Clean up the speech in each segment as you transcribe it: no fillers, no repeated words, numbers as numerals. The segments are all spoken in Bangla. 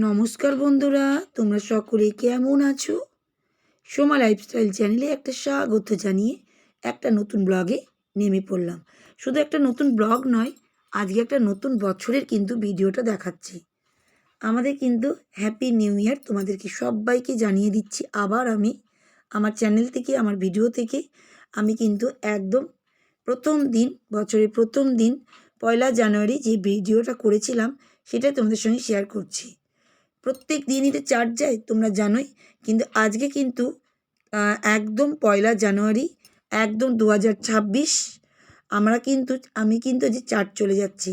নমস্কার বন্ধুরা, তোমরা সকলে কেমন আছো? সোমা লাইফস্টাইল চ্যানেলে একটা স্বাগত জানিয়ে একটা নতুন ব্লগে নেমে পড়লাম। শুধু একটা নতুন ব্লগ নয়, আজকে একটা নতুন বছরের কিন্তু ভিডিওটা দেখাচ্ছি। আমাদের কিন্তু হ্যাপি নিউ ইয়ার তোমাদেরকে সবাইকে জানিয়ে দিচ্ছি। আবার আমি আমার চ্যানেল থেকে, আমার ভিডিও থেকে আমি কিন্তু একদম প্রথম দিন, বছরের প্রথম দিন 1 জানুয়ারি যে ভিডিওটা করেছিলাম সেটাই তোমাদের সঙ্গে শেয়ার করছি। প্রত্যেক দিনই তো চার্জ যায় তোমরা জানোই, কিন্তু আজকে কিন্তু একদম 1 জানুয়ারি, একদম 2026 আমি কিন্তু আজ চার্চ চলে যাচ্ছি।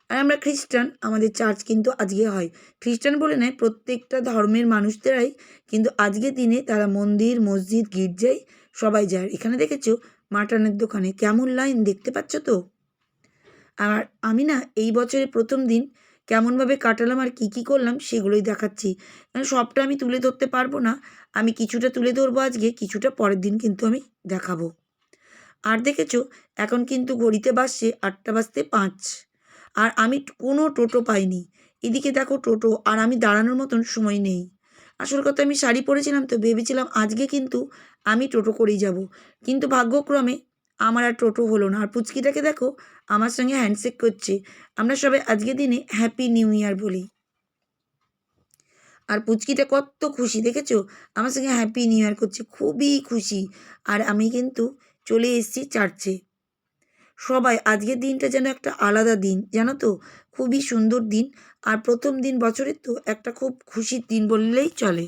আর আমরা খ্রিস্টান, আমাদের চার্চ কিন্তু আজকে হয়। খ্রিস্টান বলে নয়, প্রত্যেকটা ধর্মের মানুষদেরাই কিন্তু আজকের দিনে তারা মন্দির, মসজিদ, গির্জায় সবাই যায়। এখানে দেখেছো মাটনের দোকানে কেমন লাইন, দেখতে পাচ্ছ তো? আর আমি না এই বছরের প্রথম দিন কেমনভাবে কাটালাম আর কী করলাম সেগুলোই দেখাচ্ছি। কারণ সবটা আমি তুলে ধরতে পারবো না। আমি কিছুটা তুলে ধরবো আজকে, কিছুটা পরের দিন কিন্তু আমি দেখাবো। আর দেখেছো এখন কিন্তু ঘড়িতে বাজছে 8:05, আর আমি কোনো টোটো পাইনি। এদিকে দেখো টোটো, আর আমি দাঁড়ানোর মতন সময় নেই। আসল কথা, আমি শাড়ি পরেছিলাম তো ভেবেছিলাম আজকে কিন্তু আমি টোটো করেই যাব, কিন্তু ভাগ্যক্রমে আমার আর টোটো হলো না। আর পুচকিটাকে দেখো আমার সঙ্গে হ্যান্ডশেক করছে। আমরা সবাই আজকের দিনে হ্যাপি নিউ ইয়ার বলি। আর পুচকিটা কত খুশি দেখেছো, আমার সঙ্গে হ্যাপি নিউ ইয়ার করছে, খুবই খুশি। আর আমি কিন্তু চলে এসেছি চার্চে। সবাই আজকের দিনটা যেন একটা আলাদা দিন, জানো তো, খুবই সুন্দর দিন। আর প্রথম দিন বছরের তো একটা খুব খুশির দিন বললেই চলে।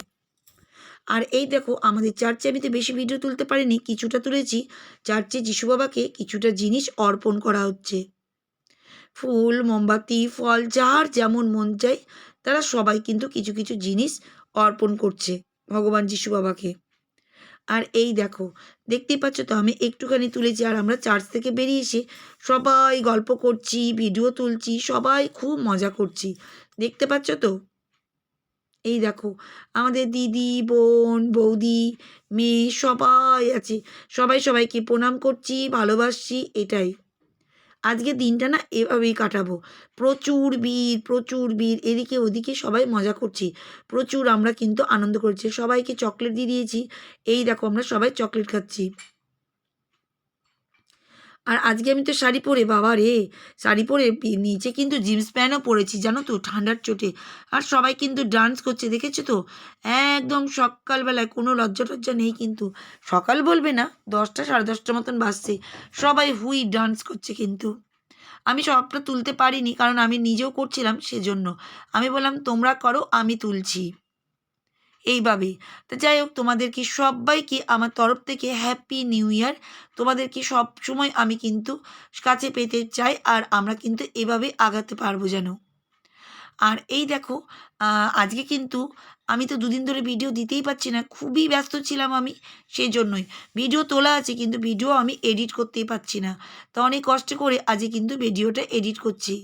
আর এই দেখো আমাদের চার্চে আমি তো বেশি ভিডিও তুলতে পারিনি, কিছুটা তুলেছি। চার্চে যিশু বাবাকে কিছুটা জিনিস অর্পণ করা হচ্ছে। ফুল, মোমবাতি, ফল, যার যেমন মন চায় তারা সবাই কিন্তু কিছু কিছু জিনিস অর্পণ করছে ভগবান যিশু বাবাকে। আর এই দেখো, দেখতেই পাচ্ছ তো আমি একটুখানি তুলেছি। আর আমরা চার্চ থেকে বেরিয়ে এসে সবাই গল্প করছি, ভিডিও তুলছি, সবাই খুব মজা করছি, দেখতে পাচ্ছ তো? এই দেখো আমাদের দিদি, বোন, বৌদি, মেয়ে সবাই আছে। সবাই সবাইকে প্রণাম করছি, ভালোবাসছি, এটাই। আজকের দিনটা না এভাবেই কাটাবো। প্রচুর ভিড়, প্রচুর ভিড়, এদিকে ওদিকে সবাই মজা করছি। প্রচুর আমরা কিন্তু আনন্দ করছি। সবাইকে চকলেট দিয়ে দিয়েছি। এই দেখো আমরা সবাই চকলেট খাচ্ছি। আর আজকে আমি তো শাড়ি পরে, বাবা রে, শাড়ি পরে নিচে কিন্তু জিন্স প্যান্টও পরেছি, জানো তো, ঠান্ডার চোটে। আর সবাই কিন্তু ডান্স করছে, দেখেছো তো? একদম সকালবেলায় কোনো লজ্জা টজ্জা নেই কিন্তু। সকাল বলবে না, 10টা 10:30 মতন বাজছে, সবাই হুই ডান্স করছে কিন্তু। আমি সবটা তুলতে পারিনি, কারণ আমি নিজেও করছিলাম, সেজন্য আমি বললাম তোমরা করো, আমি তুলছি এইভাবে। তো যাই হোক, তোমাদেরকে সবাইকে আমার তরফ থেকে হ্যাপি নিউ ইয়ার। তোমাদেরকে সব সময় আমি কিন্তু কাছে পেতে চাই, আর আমরা কিন্তু এভাবে আগাতে পারবো যেন। আর এই দেখো আজকে কিন্তু আমি তো দুদিন ধরে ভিডিও দিতেই পারছি না, খুবই ব্যস্ত ছিলাম আমি, সেই জন্যই। ভিডিও তোলা আছে কিন্তু ভিডিও আমি এডিট করতেই পারছি না। তো অনেক কষ্ট করে আজকে কিন্তু ভিডিওটা এডিট করছি।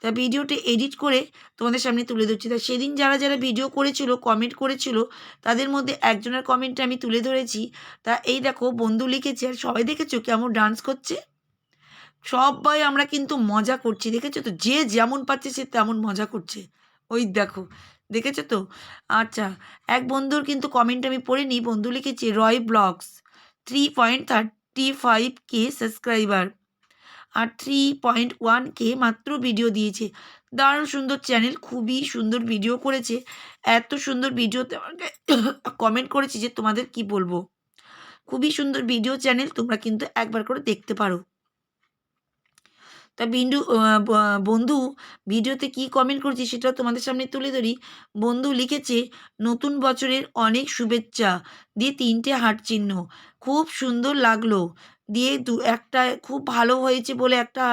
তা ভিডিওটা এডিট করে তোমাদের সামনে তুলে ধরছি। তা সেদিন যারা যারা ভিডিও করেছিল, কমেন্ট করেছিল, তাদের মধ্যে একজনের কমেন্টটা আমি তুলে ধরেছি। তা এই দেখো বন্ধু লিখেছে, আর সবাই দেখেছো কেমন ডান্স করছে। সবাই আমরা কিন্তু মজা করছি, দেখেছো তো? যে যেমন পাচ্ছে সে তেমন মজা করছে। ওই দেখো, দেখেছো তো? আচ্ছা, এক বন্ধুর কিন্তু কমেন্ট আমি পড়ে নিই। বন্ধু লিখেছে রয় ব্লগস, 3.35K সাবস্ক্রাইবার, আর 3.1K মাত্র ভিডিও দিয়েছে। দারুণ সুন্দর চ্যানেল, খুবই সুন্দর ভিডিও করেছে। এত সুন্দর ভিডিওতে আমাকে কমেন্ট করেছি যে তোমাদের কি বলবো। খুবই সুন্দর ভিডিও চ্যানেল, তোমরা কিন্তু একবার করে দেখতে পারো। তা বন্ধু ভিডিওতে কি কমেন্ট করছি সেটাও তোমাদের সামনে তুলে ধরি। বন্ধু লিখেছে নতুন বছরের অনেক শুভেচ্ছা দিয়ে 3টে হার্ট চিহ্ন, খুব সুন্দর লাগলো দিয়ে একটা খুব ভালো হয়েছে বলে একটা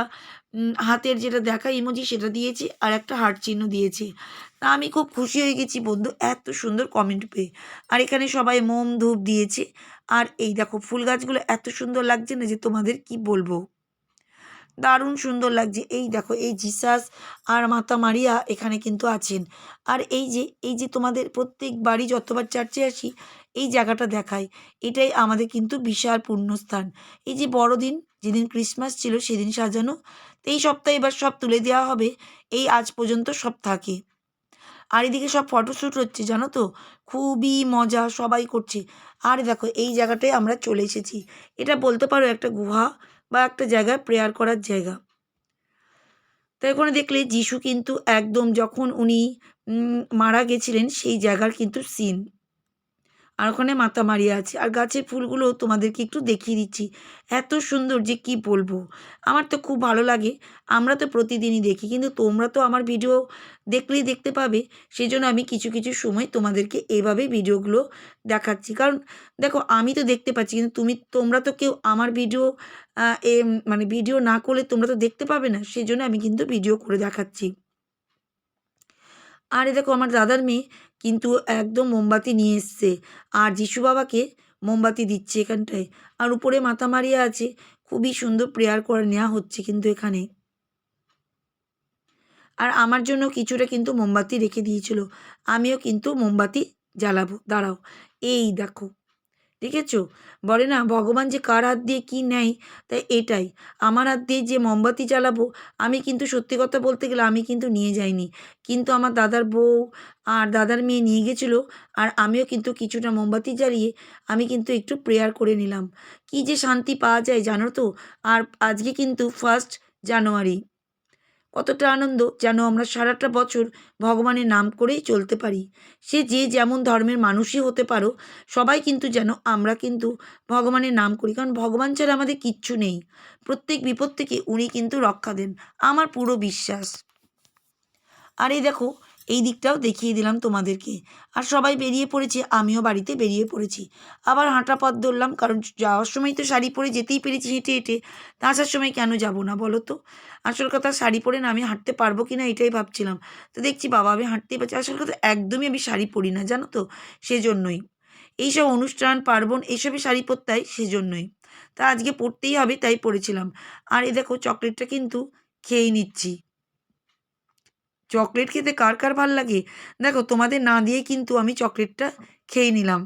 হাতের যেটা দেখা ইমোজি সেটা দিয়েছে, আর একটা হার্ট চিহ্ন দিয়েছে। তা আমি খুব খুশি হয়ে গেছি বন্ধু এত সুন্দর কমেন্ট পেয়ে। আর এখানে সবাই মোম ধূপ দিয়েছে। আর এই দেখো ফুল গাছগুলো এত সুন্দর লাগছে না যে তোমাদের কি বলবো, দারুণ সুন্দর লাগছে। এই দেখো এই জিসাস আর মাতা মারিয়া এখানে কিন্তু আছেন। আর এই যে তোমাদের প্রত্যেক বাড়ি যতবার চার্চে আসি এই জায়গাটা দেখায়, এটাই আমাদের কিন্তু বিশাল পুণ্যস্থান। এই যে বড়দিন যেদিন ক্রিসমাস ছিল সেদিন সাজানো, তো এই সপ্তাহে এবার সব তুলে দেওয়া হবে। এই আজ পর্যন্ত সব থাকে। আর এদিকে সব ফটোশ্যুট হচ্ছে, জানো তো, খুবই মজা সবাই করছে। আর দেখো এই জায়গাটায় আমরা চলে এসেছি, এটা বলতে পারো একটা গুহা বা একটা জায়গায় প্রেয়ার করার জায়গা। তো এখানে দেখলে যিশু কিন্তু একদম যখন উনি মারা গেছিলেন সেই জায়গার কিন্তু সিন। আর ওখানে মাতা মারিয়া আছে, আর গাছের ফুলগুলো তোমাদেরকে একটু দেখিয়ে দিচ্ছি, এত সুন্দর যে কি বলবো। আমার তো খুব ভালো লাগে। আমরা তো প্রতিদিনই দেখি, কিন্তু তোমরা তো আমার ভিডিও দেখলেই দেখতে পাবে, সেই জন্য আমি কিছু কিছু সময় তোমাদেরকে এভাবে ভিডিওগুলো দেখাচ্ছি। কারণ দেখো আমি তো দেখতে পাচ্ছি, কিন্তু তোমরা তো কেউ আমার ভিডিও মানে ভিডিও না করলে তোমরা তো দেখতে পাবে না, সেই জন্য আমি কিন্তু ভিডিও করে দেখাচ্ছি। আর দেখো আমার দাদার মেয়ে কিন্তু একদম মোমবাতি নিয়ে এসছে, আর যিশু বাবাকে মোমবাতি দিচ্ছে এখানটায়। আর উপরে মাথা মারিয়া আছে, খুবই সুন্দর প্রেয়ার করে নেওয়া হচ্ছে কিন্তু এখানে। আর আমার জন্য কিছুটা কিন্তু মোমবাতি রেখে দিয়েছিল, আমিও কিন্তু মোমবাতি জ্বালাবো। দাঁড়াও, এই দেখো, দেখেছো, বলে না ভগবান যে কার হাত দিয়ে কি নেয়, তাই এটাই আমার হাত দিয়ে যে মোমবাতি জ্বালাবো। আমি কিন্তু সত্যি কথা বলতে গেলে আমি কিন্তু নিয়ে যাইনি, কিন্তু আমার দাদার বউ আর দাদার মেয়ে নিয়ে গেছিলো। আর আমিও কিন্তু কিছুটা মোমবাতি জ্বালিয়ে আমি কিন্তু একটু প্রেয়ার করে নিলাম। কি যে শান্তি পাওয়া যায় জানো তো। আর আজকে কিন্তু 1 জানুয়ারি, কতটা আনন্দ যেন আমরা সারাটা বছর ভগবানের নাম করেই চলতে পারি। সে যে যেমন ধর্মের মানুষই হতে পারো, সবাই কিন্তু যেন আমরা কিন্তু ভগবানের নাম করি, কারণ ভগবান ছাড়া আমাদের কিচ্ছু নেই। প্রত্যেক বিপদ থেকে উনি কিন্তু রক্ষা দেন, আমার পুরো বিশ্বাস। আর এই দেখো, এই দিকটাও দেখিয়ে দিলাম তোমাদেরকে। আর সবাই বেরিয়ে পড়েছে, আমিও বাড়িতে বেরিয়ে পড়েছি। আবার হাঁটা পথ ধরলাম, কারণ যাওয়ার সময় তো শাড়ি পরে যেতেই পেরেছি হেঁটে হেঁটে, তা আসার সময় কেন যাব না বলো তো। আসল কথা শাড়ি পরে না আমি হাঁটতে পারবো কি না এটাই ভাবছিলাম। তো দেখছি বাবা আমি হাঁটতেই পারছি। আসল কথা একদমই আমি শাড়ি পরি না জানো তো, সেজন্যই এইসব অনুষ্ঠান পার্বণ এইসবে শাড়ি পরতে হয়, সেজন্যই। তা আজকে পরতেই হবে তাই পরেছিলাম। আর এ দেখো চকলেটটা কিন্তু খেয়েই নিচ্ছি। চকলেট খেতে কার কার ভাল লাগে, দেখো তোমাদের না দিয়ে কিন্তু আমি চকলেটটা খেয়ে নিলাম।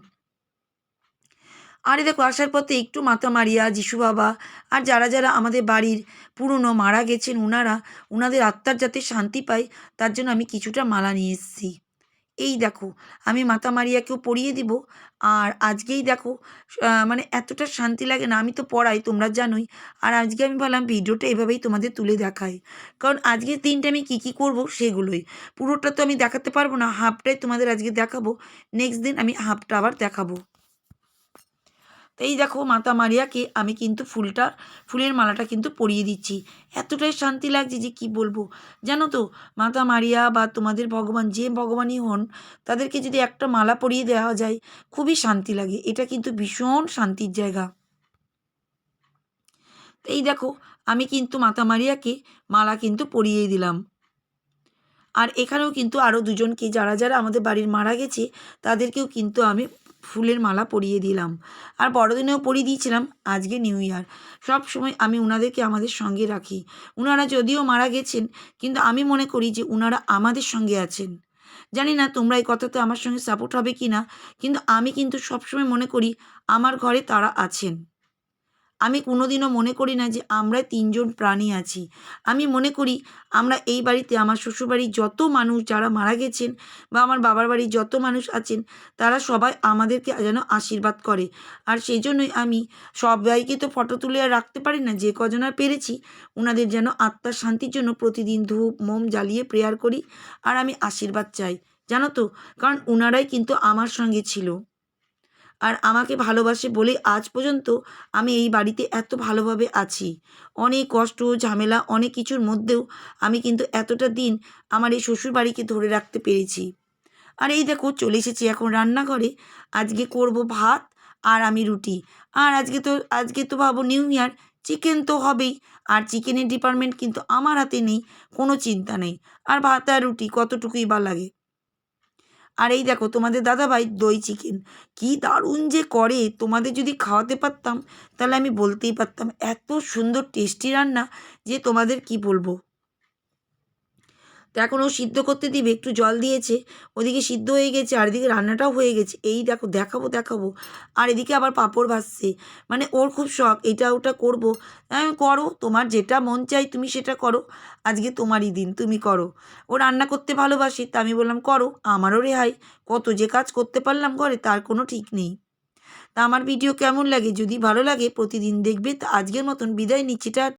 আর দেখো আসার পথে একটু মাতা মারিয়া, যিশু বাবা আর যারা যারা আমাদের বাড়ির পুরনো মারা গেছেন ওনাদের আত্মার যাতে শান্তি পায়, তার জন্য আমি কিছুটা মালা নিয়ে এসেছি। এই দেখো, আমি মাতা মারিয়াকেও পরিয়ে দিব। আর আজকেই দেখো মানে এতটা শান্তি লাগে না, আমি তো পড়াই তোমরা জানোই। আর আজকে আমি ভাবলাম ভিডিওটা এভাবেই তোমাদের তুলে দেখাই, কারণ আজকের দিনটা আমি কী কী করবো সেগুলোই। পুরোটা তো আমি দেখাতে পারবো না, হাফটাই তোমাদের আজকে দেখাবো, নেক্সট দিন আমি হাফটা আবার দেখাবো। তো এই দেখো মাতা মারিয়াকে আমি কিন্তু ফুলের মালাটা কিন্তু পরিয়ে দিচ্ছি। এতটাই শান্তি লাগছে যে কি বলবো। জানো তো, মাতা মারিয়া বা তোমাদের ভগবান যে ভগবানই হন, তাদেরকে যদি একটা মালা পরিয়ে দেওয়া যায় খুবই শান্তি লাগে। এটা কিন্তু ভীষণ শান্তির জায়গা। তো এই দেখো আমি কিন্তু মাতা মারিয়াকে মালা কিন্তু পরিয়েই দিলাম। আর এখানেও কিন্তু আরও দুজনকে, যারা যারা আমাদের বাড়ির মারা গেছে তাদেরকেও কিন্তু আমি ফুলের মালা পরিয়ে দিলাম। আর বড়দিনেও পরিয়ে দিয়েছিলাম, আজকে নিউ ইয়ার। সব সময় আমি উনাদেরকে আমাদের সঙ্গে রাখি। উনারা যদিও মারা গেছেন, কিন্তু আমি মনে করি যে উনারা আমাদের সঙ্গে আছেন। জানি না তোমরা এই কথাতে আমার সঙ্গে সাপোর্ট হবে কি না, কিন্তু আমি কিন্তু সবসময় মনে করি আমার ঘরে তারা আছেন। আমি কোনোদিনও মনে করি না যে আমরা ৩ জন প্রাণী আছি। আমি মনে করি আমরা এই বাড়িতে, আমার শ্বশুরবাড়ির যত মানুষ যারা মারা গেছেন বা আমার বাবার বাড়ির যত মানুষ আছেন, তারা সবাই আমাদেরকে যেন আশীর্বাদ করে। আর সেই জন্যই আমি সবাইকে তো ফটো তুলে আর রাখতে পারি না, যে কজন আর পেরেছি ওনাদের যেন আত্মার শান্তির জন্য প্রতিদিন ধূপ মোম জ্বালিয়ে প্রেয়ার করি। আর আমি আশীর্বাদ চাই, জানো তো, কারণ ওনারাই কিন্তু আমার সঙ্গে ছিল আর আমাকে ভালোবাসে বলেই আজ পর্যন্ত আমি এই বাড়িতে এত ভালোভাবে আছি। অনেক কষ্ট ঝামেলা অনেক কিছুর মধ্যেও আমি কিন্তু এতটা দিন আমার এই শ্বশুরবাড়িকে ধরে রাখতে পেরেছি। আর এই দেখো চলে এসেছি এখন রান্নাঘরে। আজকে করব ভাত আর আমি রুটি। আর আজকে তো ভাবো নিউ ইয়ার, চিকেন তো হবেই। আর চিকেনের ডিপার্টমেন্ট কিন্তু আমার হাতে নেই, কোনো চিন্তা নেই। আর ভাত আর রুটি কতটুকুই বা লাগে। আর এই দেখো তোমাদের দাদাভাই দই চিকেন কি দারুণ যে করে, তোমাদের যদি খাওয়াতে পারতাম তাহলে আমি বলতেই পারতাম, এত সুন্দর টেস্টি রান্না যে তোমাদের কি বলবো। তো এখন ও সিদ্ধ করতে দিবে, একটু জল দিয়েছে, ওদিকে সিদ্ধ হয়ে গেছে আর এদিকে রান্নাটাও হয়ে গেছে। এই দেখো দেখাবো আর এদিকে আবার পাঁপড় ভাজছে। মানে ওর খুব শখ এটা ওটা করবো। আমি করো, তোমার যেটা মন চাই তুমি সেটা করো, আজকে তোমারই দিন, তুমি করো। ও রান্না করতে ভালোবাসে, তা আমি বললাম করো, আমারও রেহাই, কত যে কাজ করতে পারলাম ঘরে তার কোনো ঠিক নেই। তা আমার ভিডিও কেমন লাগে, যদি ভালো লাগে প্রতিদিন দেখবে। তা আজকের মতন বিদায় নিচ্ছি, টা